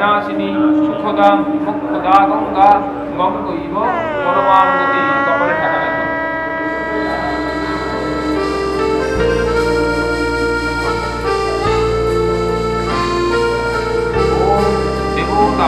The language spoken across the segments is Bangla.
বিনাশিনী সুখদা মুক্ষদা গঙ্গা গঙ্গৈব পরমাং গতি কপালে টাকা রাখো। ওম দেবতা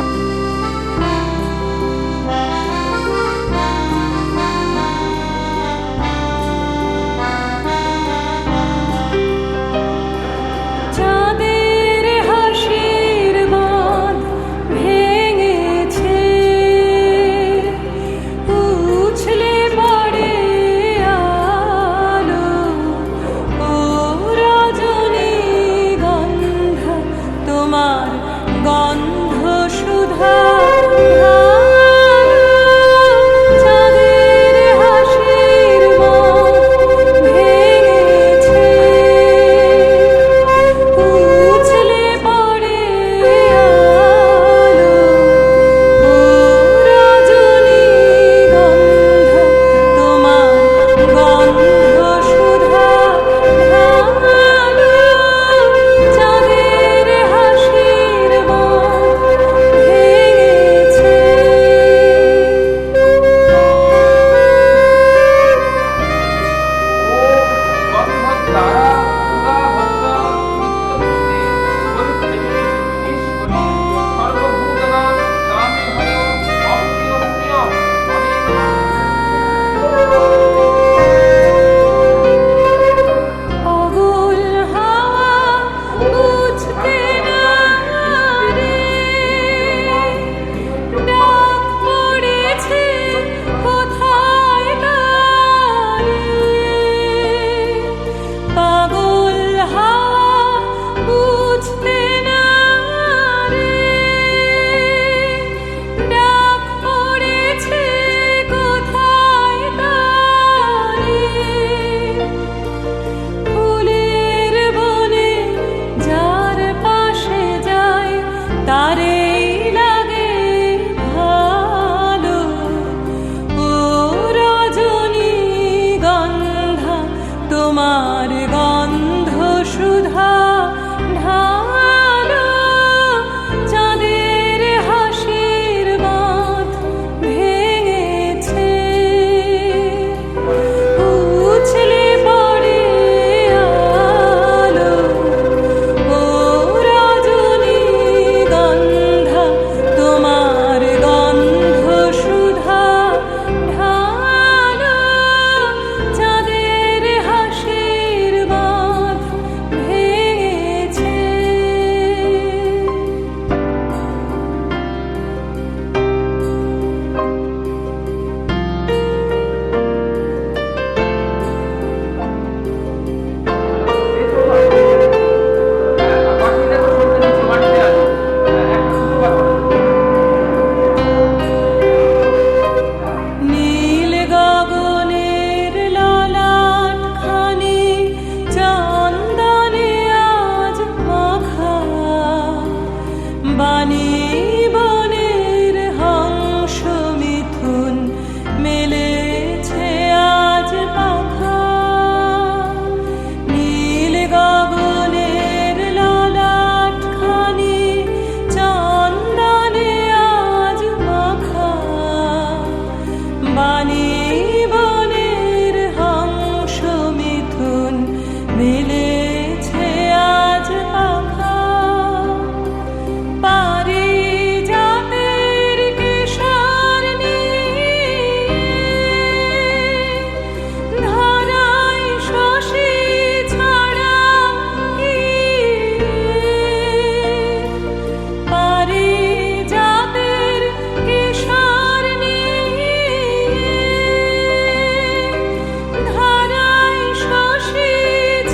ধারায় শশী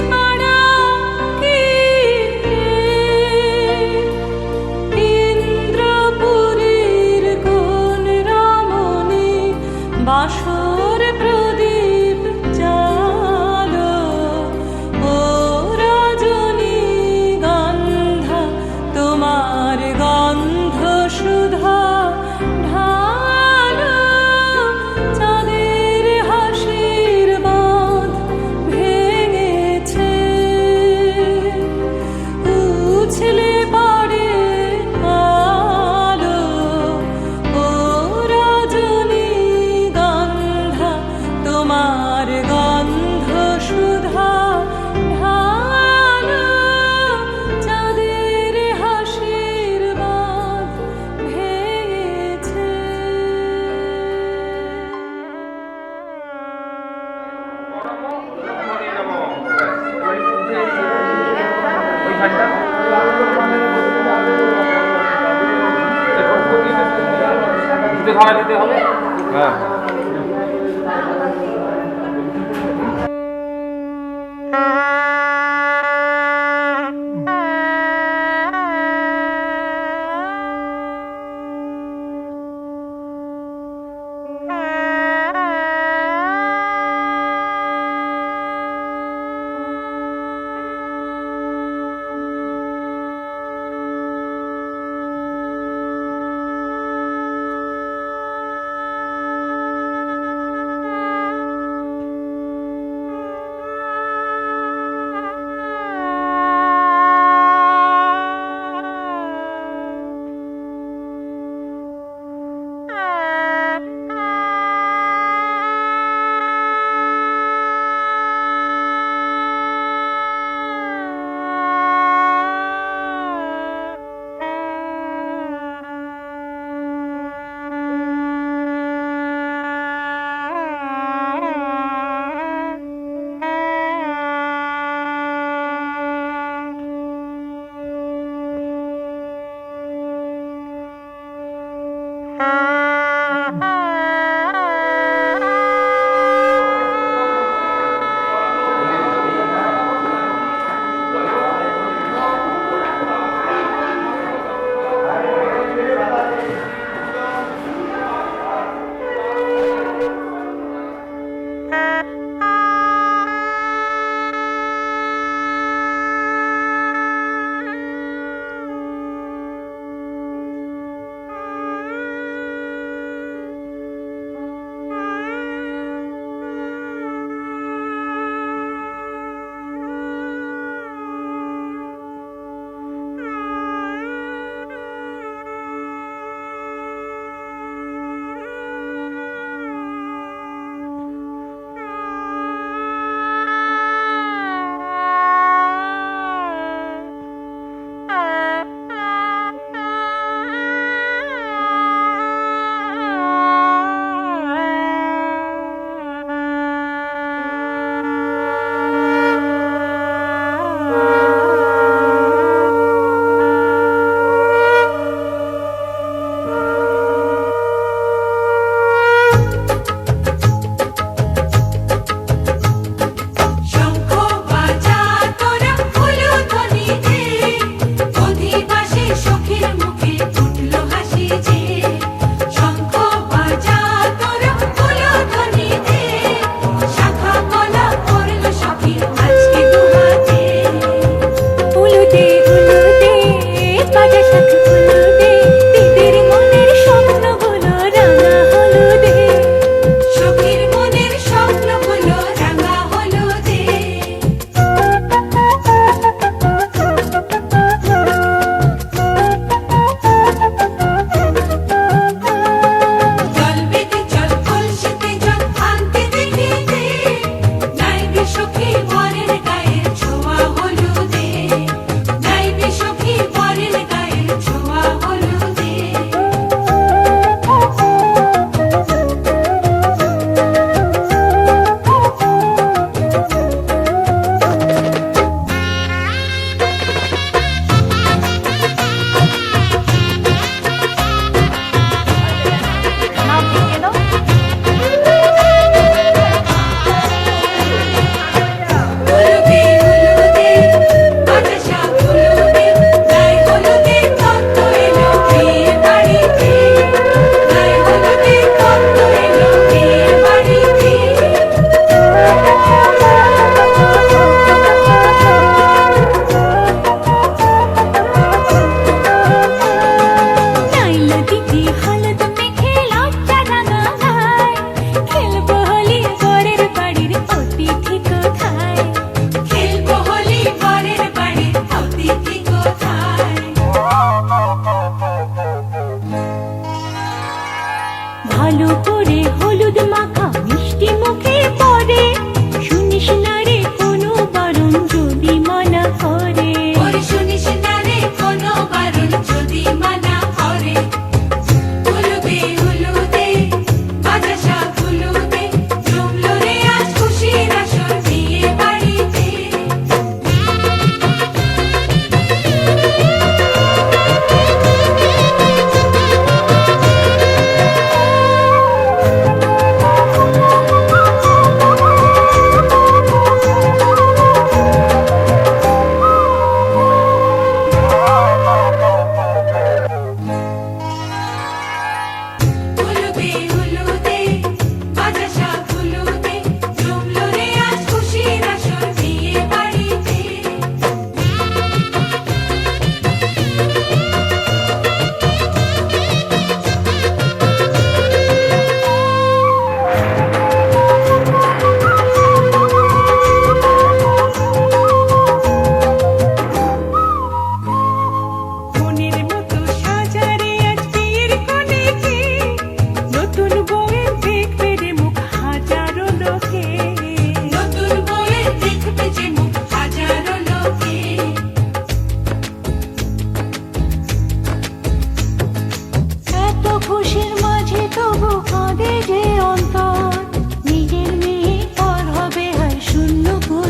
ছাড়া ভাড়া দিতে হবে। হ্যাঁ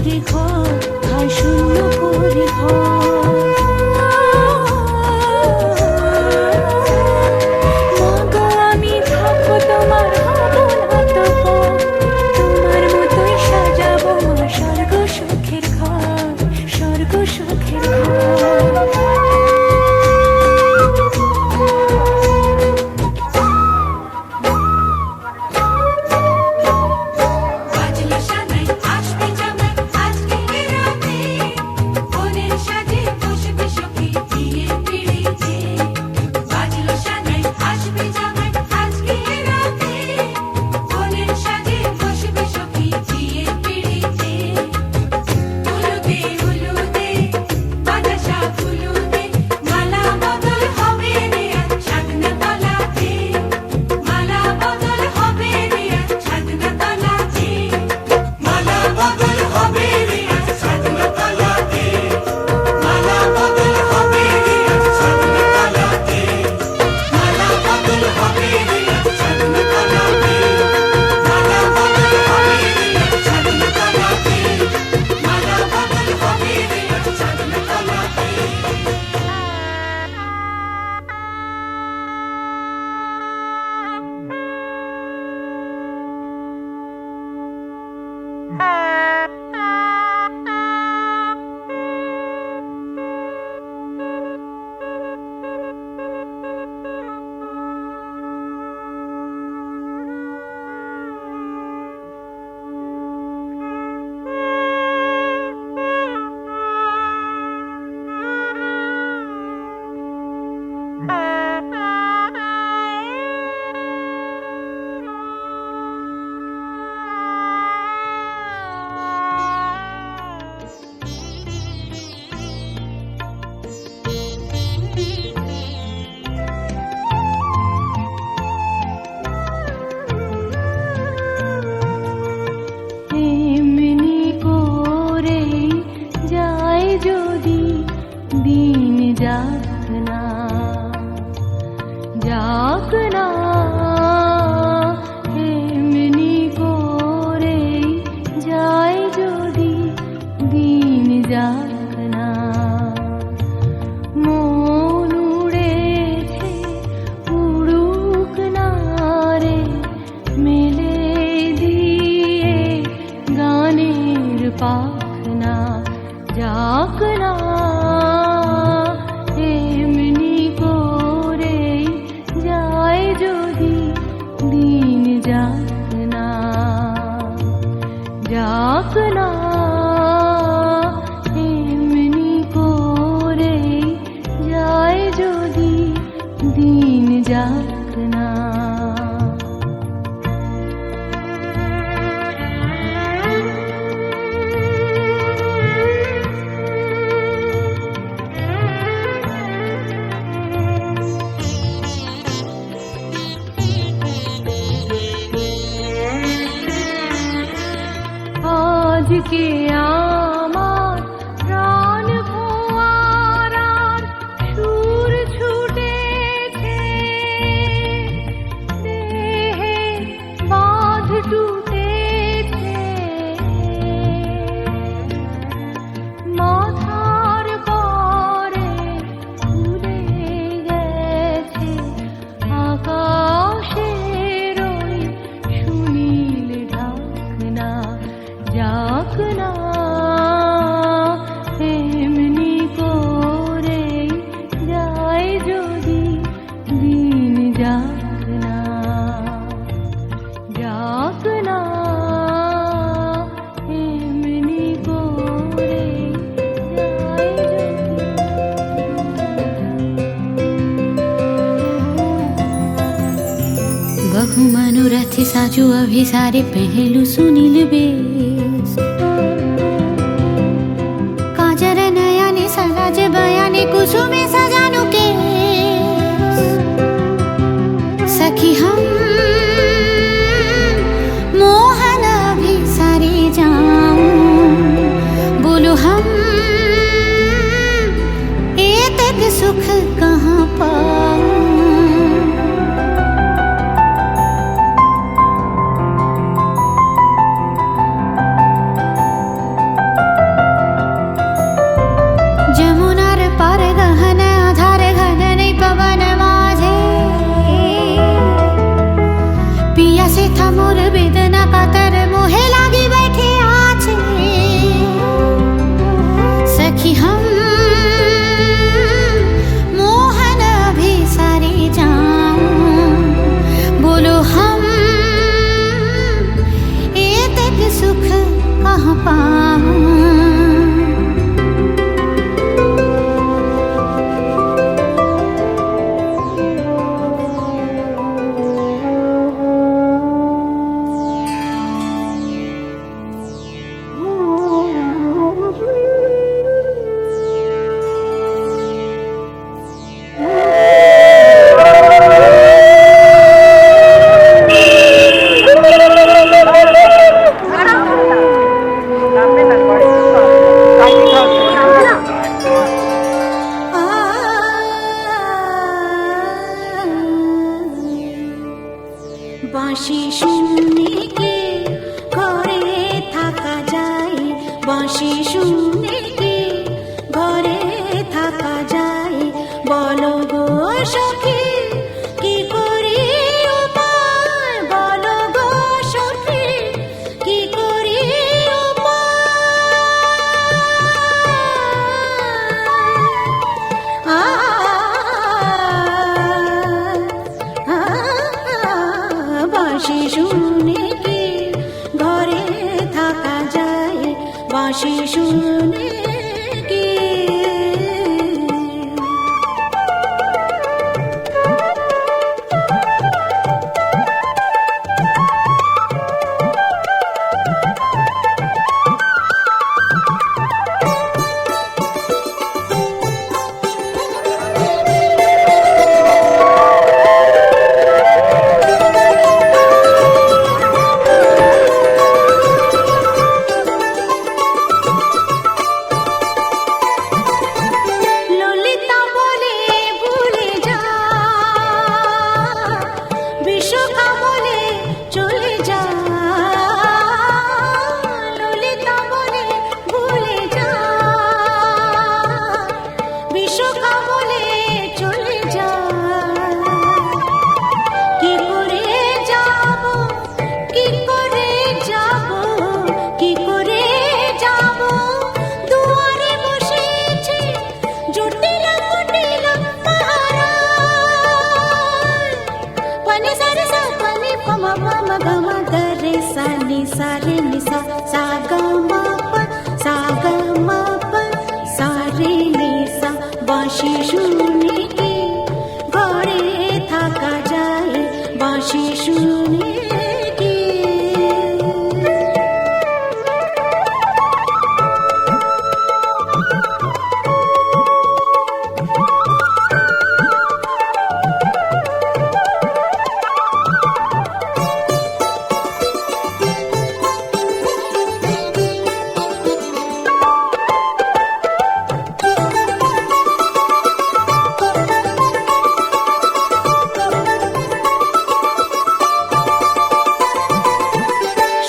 করে ঘর আর শূন্য করে ঘর। মাগো আমি থাকবো তোমার, হব না তো পর, তোমার মতোই সাজাবো মা স্বর্গ সুখের ঘর, স্বর্গ সুখের ঘর। আজকে আমার প্রাণ ফোয়ারার সুর ছুটেছে, দেহে বাঁধ টুটেছে, মাথার পরে উড়ে গেছে আকাশের ওই সুনীল ঢাকনা। যাক না এমনি করে যায় যদি দিন, যাক না, যাক না এমনি করে যায় যদি। बहु मनोरथ साजो अभी सारे पहलू सुनील बेस, काजर नयने सराज बयाने कुसुमे सजानु केस। सखी हम मोहन अभी सारे जाऊं, बोलो हम एतक सुख कहाँ पाऊं। শুনে কি ঘরে থাকা যায় বলো গো সখী কি করি উপায় বলো গো সখী কি করি বাঁশি শুনে কি ঘরে থাকা যায় বাঁশি শুনে কি ললিতা বলে ভুলে যা বিশ্বকা বলে চলে যা ললিতা বলে ভুলে যা বিশ্বকা বলে চলে যা কি করে যাব কি করে যাব কি করে যাব দুয়ারে বসেছে জটিল কুটিল পানি সারে সা পানি পম পম গম গরে সা নি সা রে নি সা সা গ ম প সা গ ম প সা রে নি সা বাঁশি শুনে কি ঘরে থাকা যায় বাঁশি শুনে কি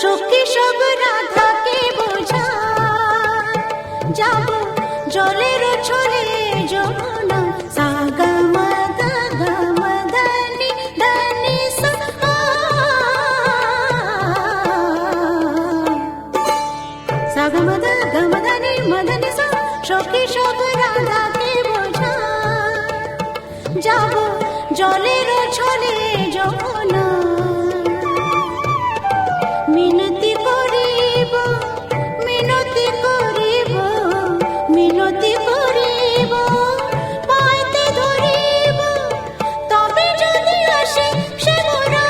সখী সব রাধাকে বোঝা যাব জলের ছলে যমুনা সা গ ম দ গ ম দ নি সা সা গ ম দ নি সা সখী সব রাধাকে বোঝা যাব জলের ছলে যমুনা মিনতি করিব মিনতি করিব মিনতি করিব পাইতে ধরিব তবে যদি আসে সে মোরা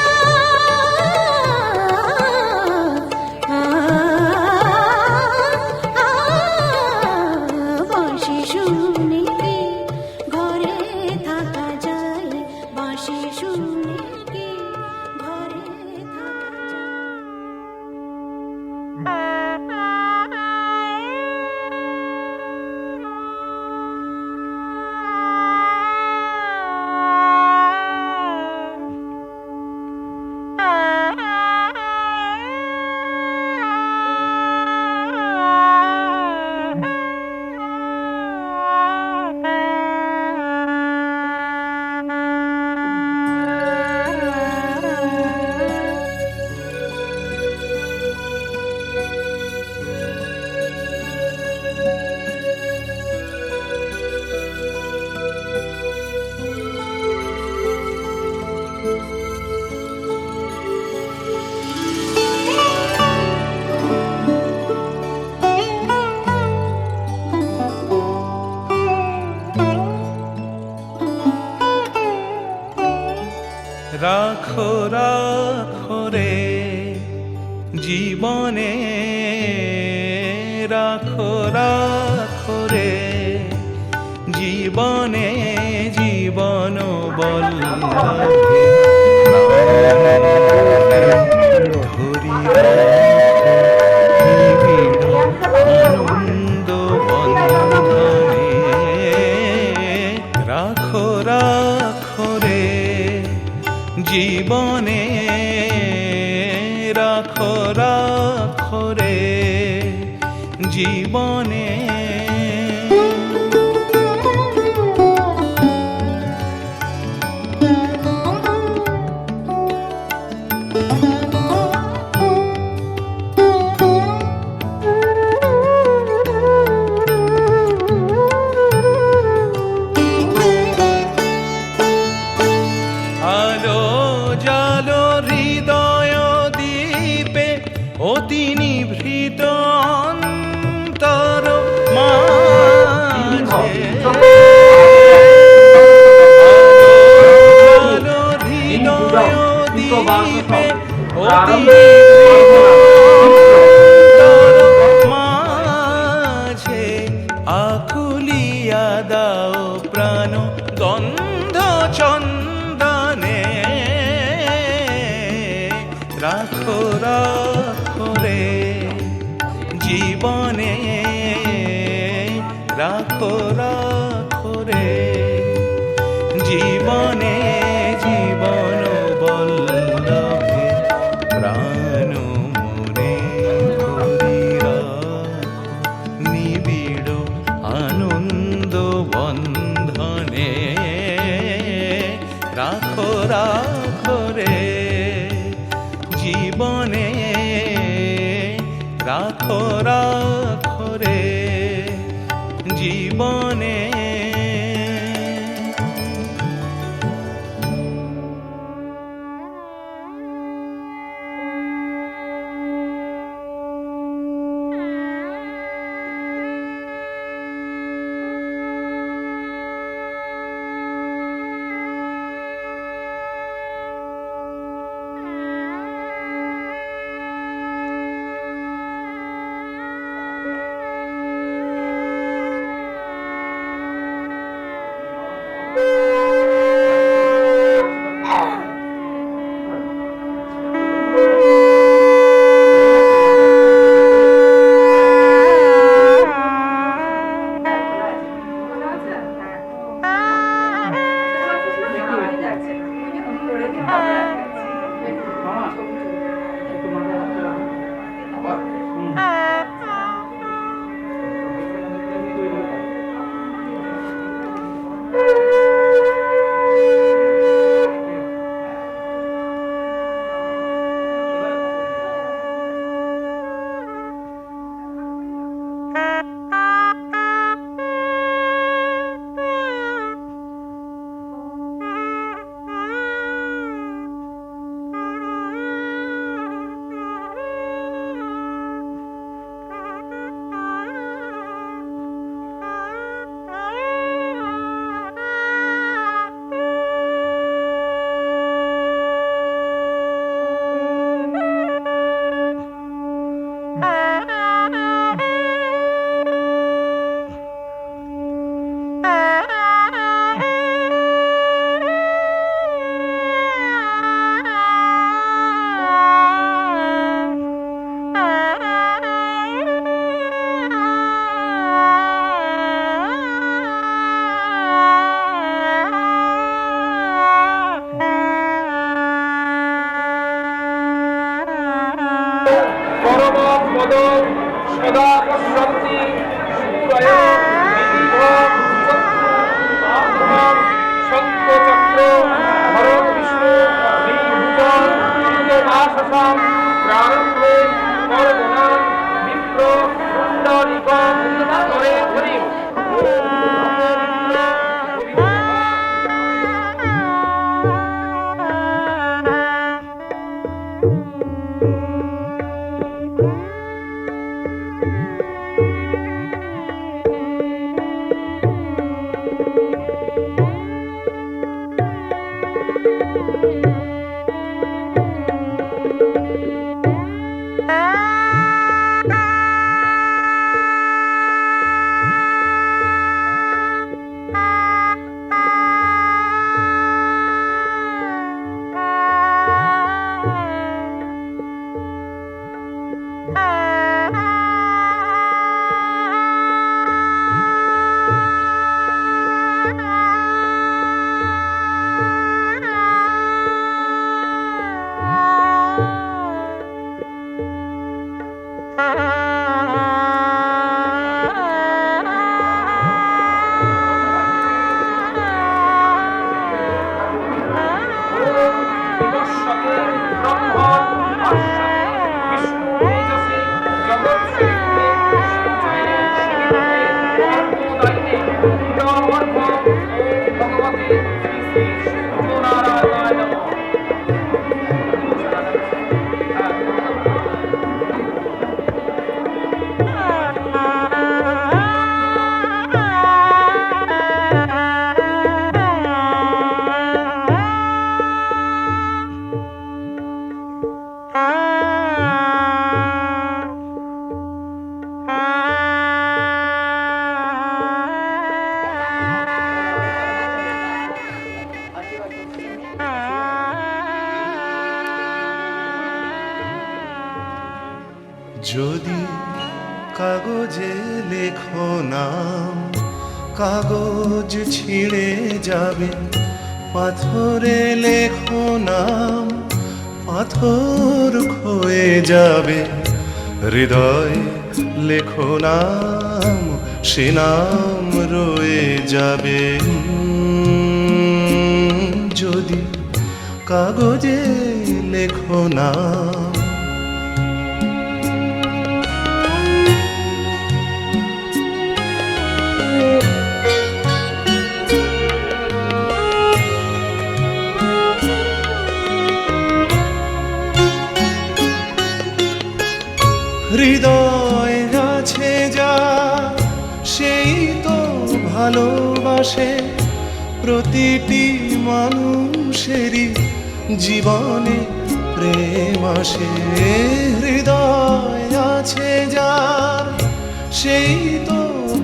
বাঁশি শুনে কি ঘরে থাকা যায় বাঁশি শুনে কি ঘরে থাকা যায় রাখো রাখো রে জীবনে রাখো রাখো রে জীবনে জীবন বল্লভে ধরি আনন্দ বন্ধনে রাখো রাখো রে জীবনে রাখো রাখো রে জীবন জীবনে আলো জালো হৃদয় দ্বীপে অতি নিভৃত অন্তর মাঝে আলো হৃদয় দ্বীপে অতি নিভৃত অন্তর মাঝে আকুলিয়া দাও প্রাণ গন্ধ চন্দনে রাখো রাখো রে জীবনে রাখো রাখো রে জীবনে জীবন বল্লভে প্রাণ মনে করি রাখো নিবিড় আনন্দ বন্ধনে রাখো রাখো রে জীবনে রাখো রাখো রে জীবনে কাগজে লেখো নাম, কাগজ ছিঁড়ে যাবে, পাথরে লেখো নাম, পাথর ক্ষয়ে যাবে। হৃদয় লেখো নাম, সে নাম রয়ে যাবে। যদি কাগজে লেখো নাম। হৃদয় আছে যা সেই তো ভালোবাসে, প্রতিটি মানুষেরই জীবনে প্রেম আসে। হৃদয় আছে যার সেই তো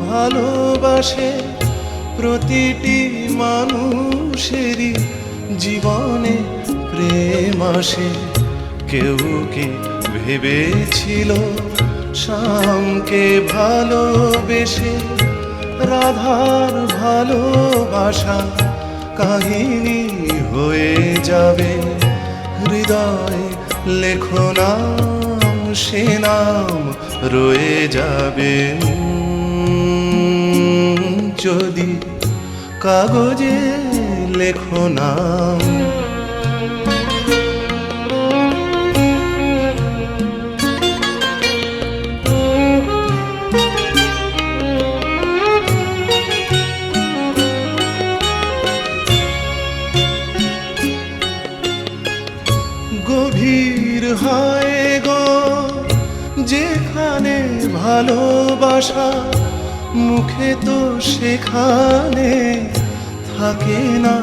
ভালোবাসে, প্রতিটি মানুষেরই জীবনে প্রেম আসে। কেউ কি ভেবেছিল শ্যামকে ভালোবেসে রাধার ভালোবাসা কাহিনী হয়ে যাবে? হৃদয় লেখো নাম, সে নাম রয়ে যাবে। যদি কাগজে লেখো নাম। গভীর হয় গো যেখানে ভালোবাসা, মুখে তো সেখানে থাকে না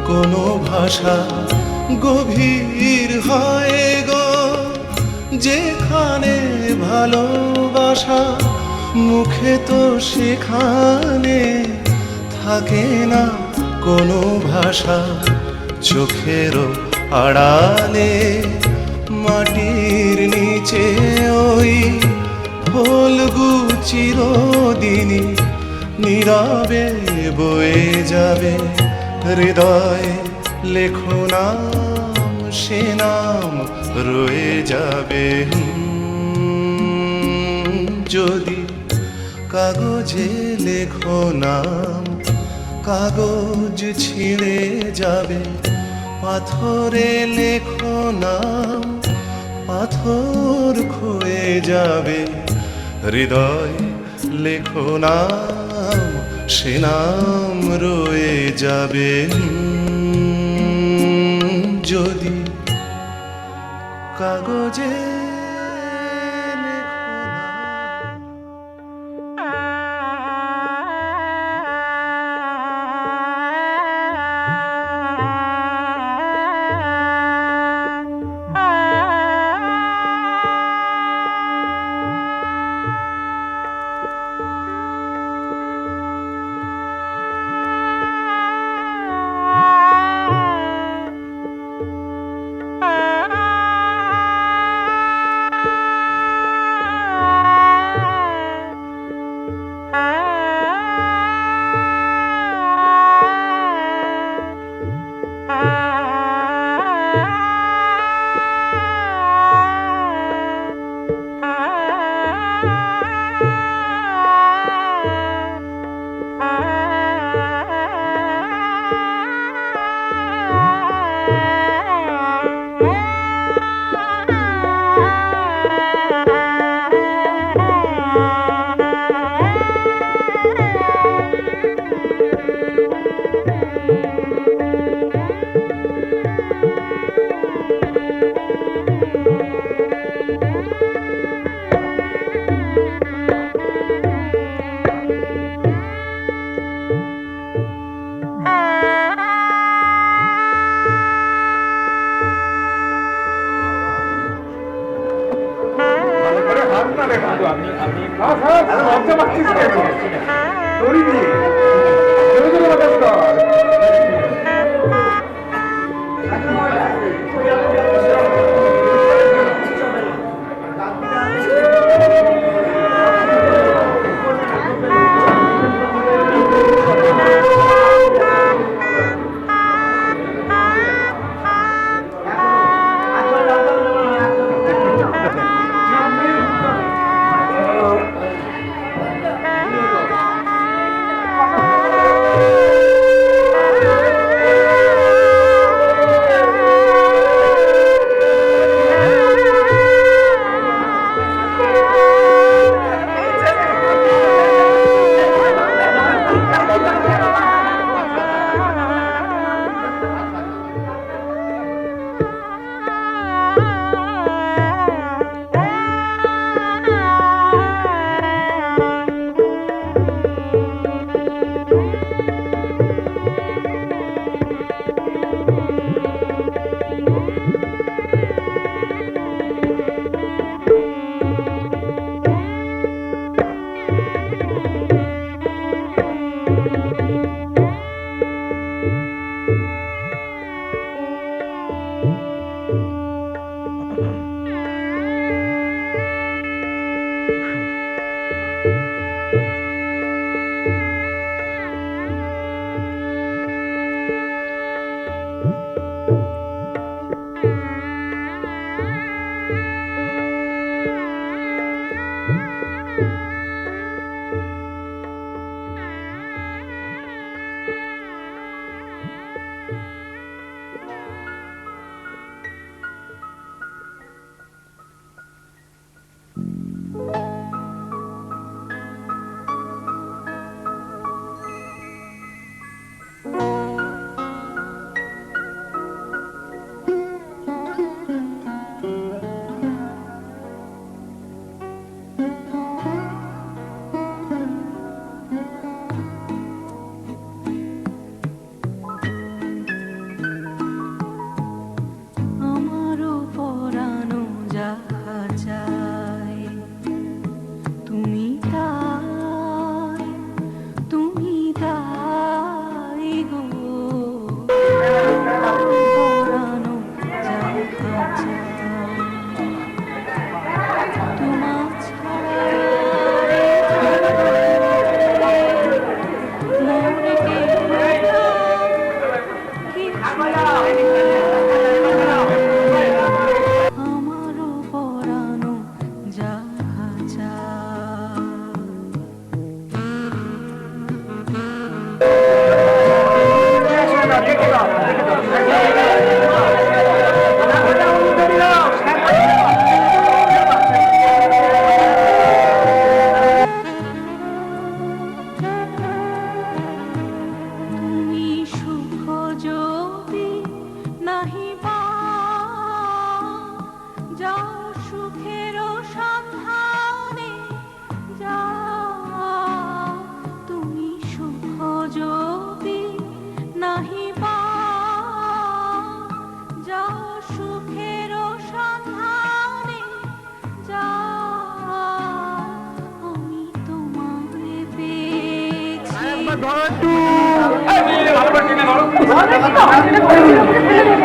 কোনো ভাষা। গভীর হয় গো যেখানে ভালোবাসা, মুখে তো সেখানে থাকে না কোনো ভাষা। চোখেরও আড়ালে মাটির নিচে ওই ফলগু চিরদিনই নীরবে বয়ে যাবে। হৃদয় লেখো নাম, সে নাম রয়ে যাবে। যদি কাগজে লেখো নাম, কাগজ ছিঁড়ে যাবে, পাথরে লেখো নাম, পাথর ক্ষয়ে যাবে। হৃদয় লেখো নাম, সে নাম রয়ে যাবে। যদি কাগজে লেখো নাম।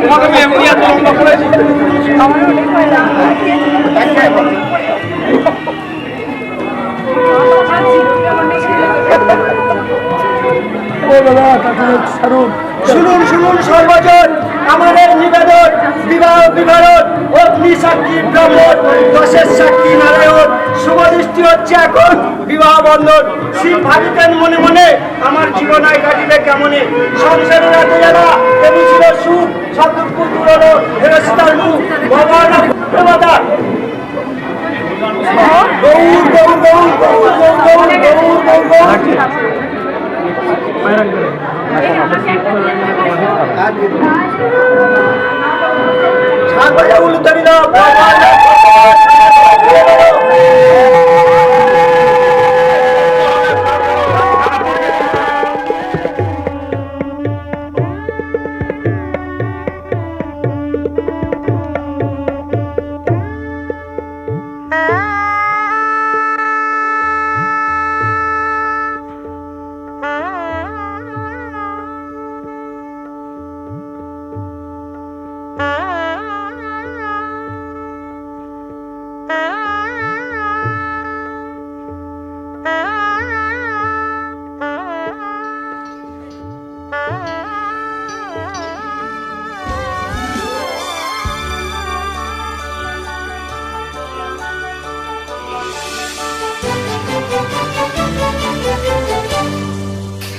তোমাকে আমি এমনি এত লম্বা করেছি। শুনুন শুনুন সর্বজন, আমাদের নিবেদন বিবাহ বিভারণ, অগ্নি সাক্ষী ব্রাহ্মণ, দশের সাক্ষী নারায়ণ, শুভ দৃষ্টি হচ্ছে এখন বিবাহ বন্ধন। শিব ভাবিতেন মনে মনে আমার জীবনায় কাটিবে কেমনে, সংসারের এত জ্বালা তেমনি ছিল সুখ, সব দুঃখ দূর হলো হেরে সীতার মুখ, ভগবান দেবতা গৌর গৌর গৌর গৌর গৌর গৌর গৌর গৌর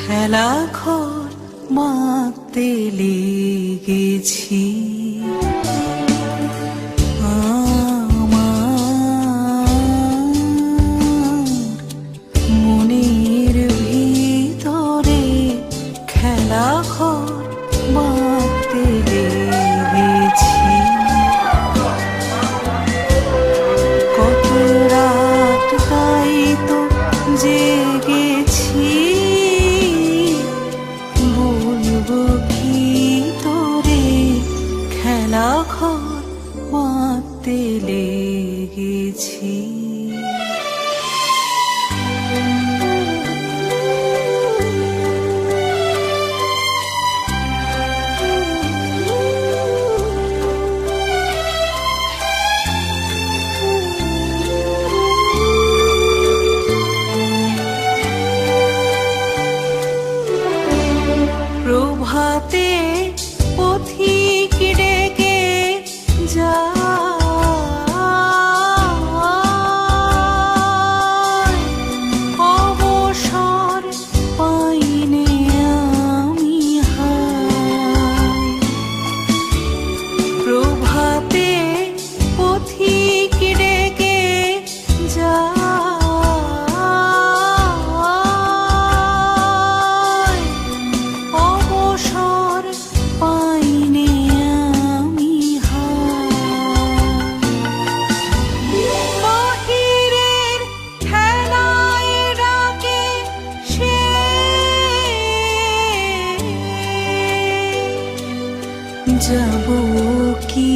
খেলা ঘর মাতে লেগেছি মনের ভিতরে, খেলা ঘর মাতে লেগেছি। কত রাত তাই তো জেগেছি, বলবো কি তোরে, খেলা ঘর মাতে লেগেছি। প্রভাতে পথিক ডেকে যায়, অবসর পাইনে আমি হায়। প্রভাতে পথিক ডেকে যায়, অবসর পাইনে আমি হায়। বাহিরের খেলায় ডাকে সে, যাব কি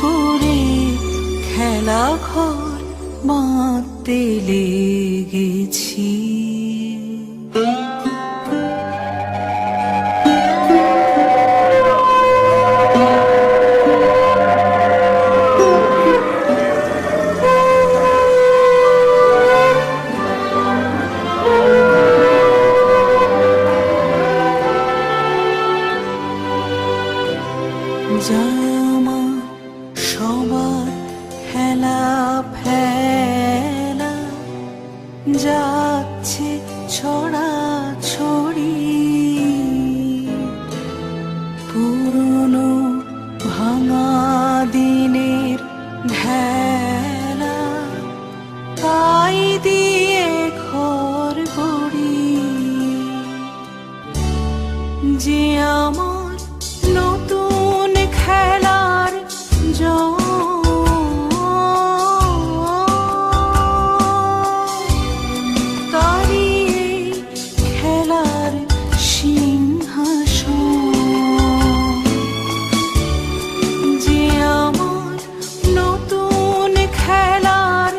করে, খেলা ঘর মাতে লেগেছি। জামা সবার হেলা ফেলা যাচ্ছে ছড়া ছড়ি, পুরনো ভাঙা দিনের ঢেলা তাই দিয়ে ঘর গড়ি, যে আমার নতুন খেলার তারি খেলার সিংহাসন, যে আমার নতুন খেলার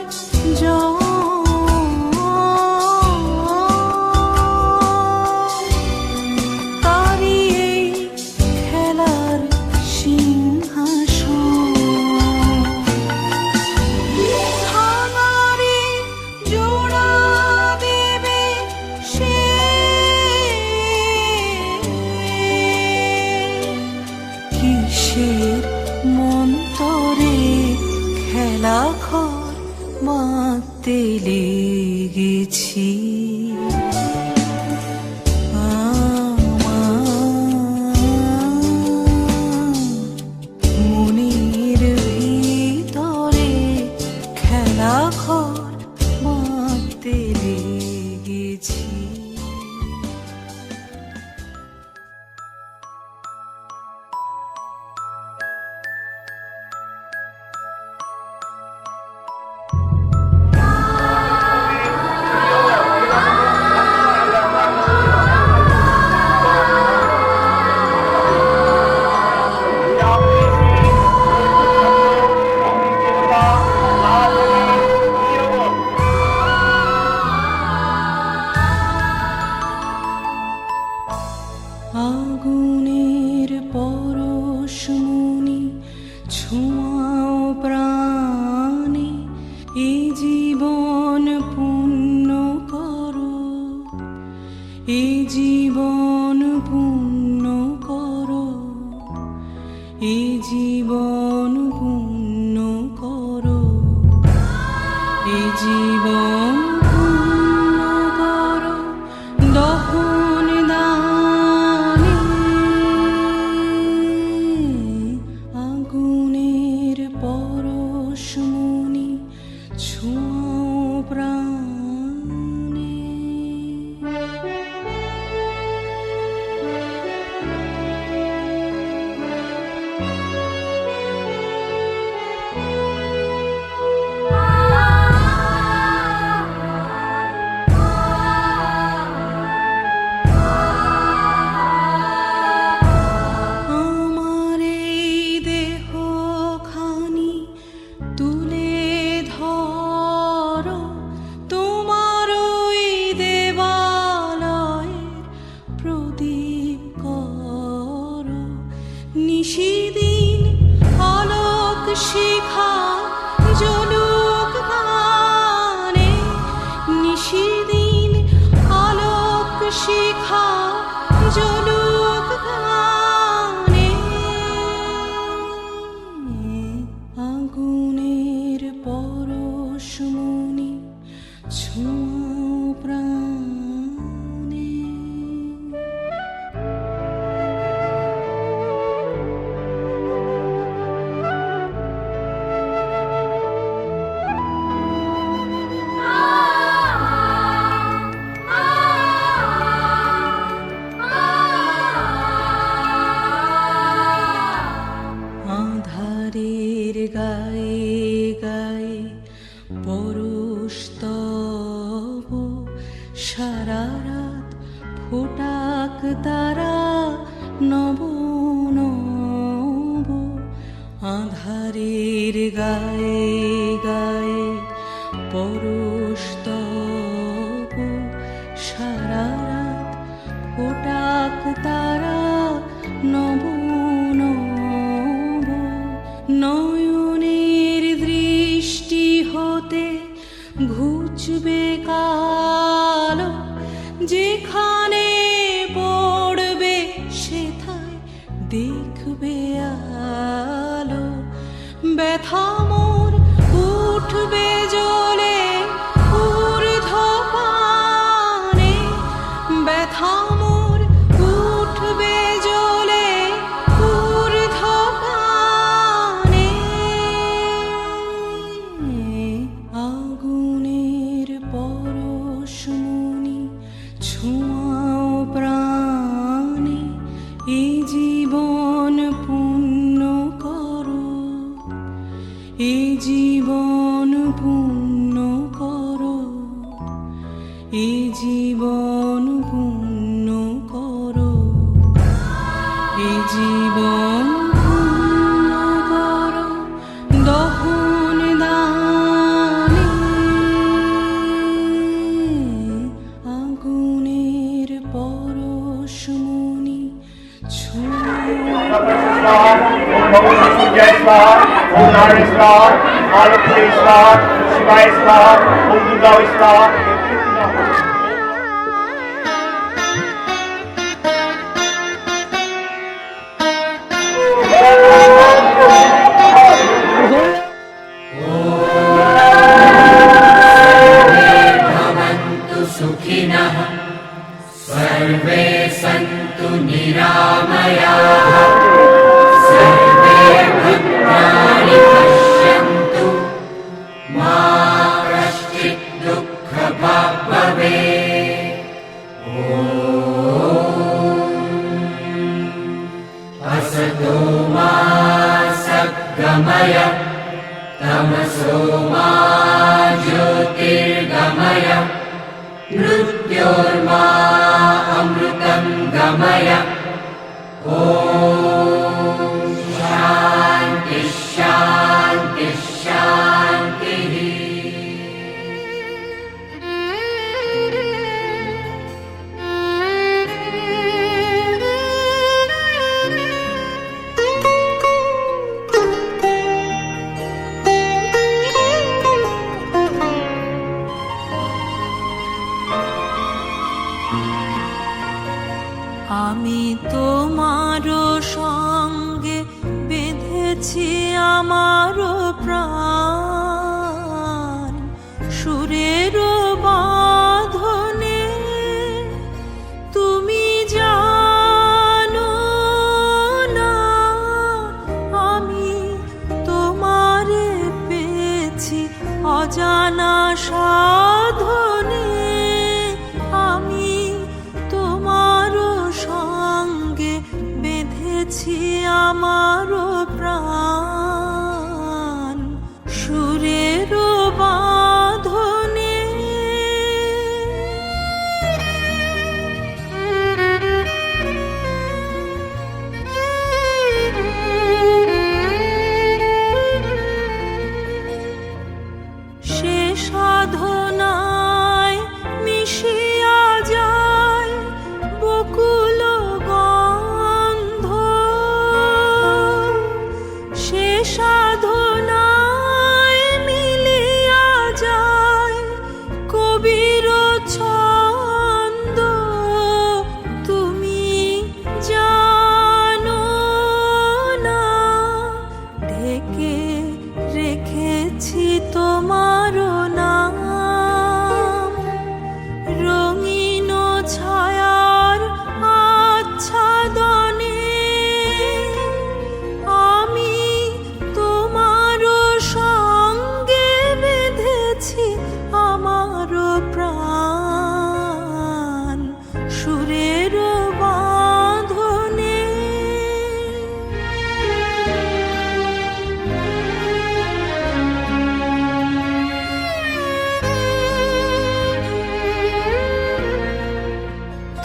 লেগেছি মনের ভিতরে খেলা ঘর বাঁধতে লেগেছি। আগুনের পরশমণি ছোঁয়াও প্রাণে এই জীবন পূর্ণ করো, এই জীবন পূর্ণ করো, এই জীবন পূর্ণ করো, এই জীবন পূর্ণ করো দহন দানে আগুনের পরশমণি ছোঁয়াও প্রাণে। আমার এই দেহখানি তুলে ধরো তোমার ওই দেবালয়ের প্রদীপ করো, নিশিদিন আলোক শিখা জ্বলুক গানে, নিশিদিন আলোক শিখা জ্বলুক গানে আগুনের পরশমণি ছোঁয়াও প্রাণে। আধারের গায়ে গায়ে পরশ তব, সারা রাত ফোটাক তারা নব নব। আধারের গায়ে গায়ে পরশ তব, সারা রাত ফোটাক তারা নব নব। নয়নের দৃষ্টি হতে ঘুচবে কালো, যেখানে পড়বে সেথায় দেখবে আলো। ব্যথা মোর উঠবে জ্বলে ঊর্ধ্বপানে, ব্যথা মোর উঠবে জ্বলে ঊর্ধ্বপানে আগুনের পরশমণি ছোঁয়াও প্রাণে এই জীবন পূর্ণ করো, এই জীবন পূর্ণ করো, এই জীবন পূর্ণ করো, এই জীবন পূর্ণ করো দহন দানে আগুনের পরশমণি ছোঁয়াও सर्वे सन्तु निरामयाः सर्वे भद्राणि पश्यन्तु मा कश्चित् दुःखभाग् भवेत् असतो मा सद्गमय तमसो मा ज्योतिर्गमय मृत्योर्मा अमृतं गमय ॐ शान्ति शान्ति शान्तिः আমি তোমার সঙ্গে বেঁধেছি আমার প্রাণ সুরের বাঁধনে তুমি জানো না আমি তোমারে পেয়েছি অজানা সাধনে আমি তোমার সঙ্গে বেঁধেছি আমার প্রাণ সুরের বাঁধনে সে সাধনায় মিশিয়া যায় বকুল গন্ধ সে সাধনায় মিলিয়া যায় কবির ছন্দ তুমি জানো না ঢেকে রেখেছি তোমার নাম রঙিন ছায়ার আচ্ছাদনে আমি তোমার সঙ্গে বেঁধেছি আমার প্রাণ সুরের বাঁধনে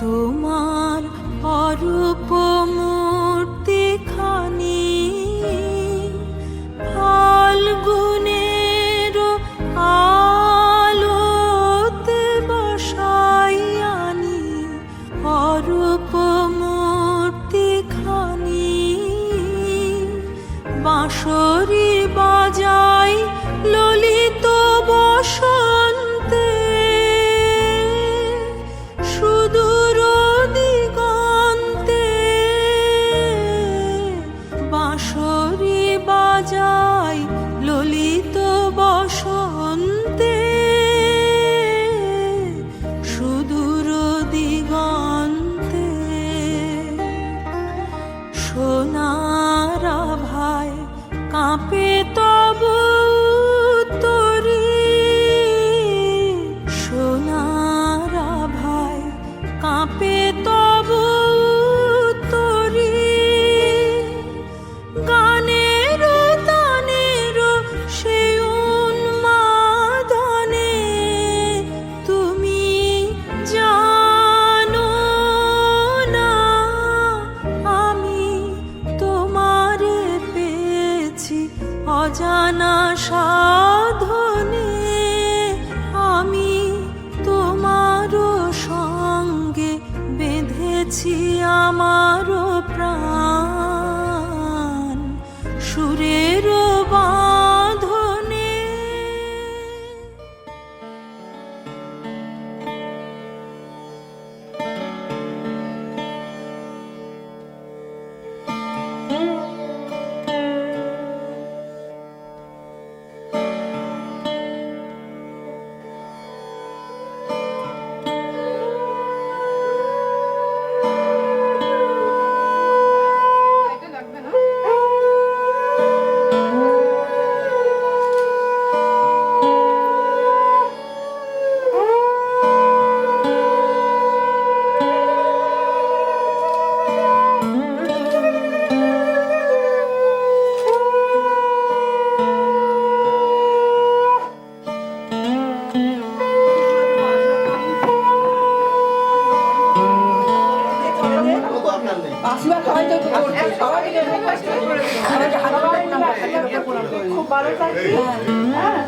তোমার অরূপ মূর্তিখানি ফাল্গুনের আলোতে বসাইয়ানি অরূপ মূর্তিখানি বাঁশরি বাজাই ললিত বসন্তে সুদূর দিগন্তে বাঁশরি বাজাই ললিত বসন্তে সুদূর দিগন্তে সোনার আভায় কাঁপে তব তরি সোনার আভায় কাঁপে তব তরি গানের তানের সে উন্মাদনে তুমি জানো না আমি তোমারে পেয়েছি অজানা সাধনে আমি তোমার সঙ্গে বেঁধেছি আমার প্রাণ সুরের বাঁধনে আশীর্বাদ সবাই তো করছে, সবাইকে সবাইকে হাত ধরে প্রণাম করছে, খুব ভালো থাকবে। হ্যাঁ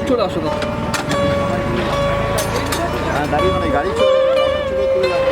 চলে আসো দাঁড়িয়ে মানে গাড়ি চলে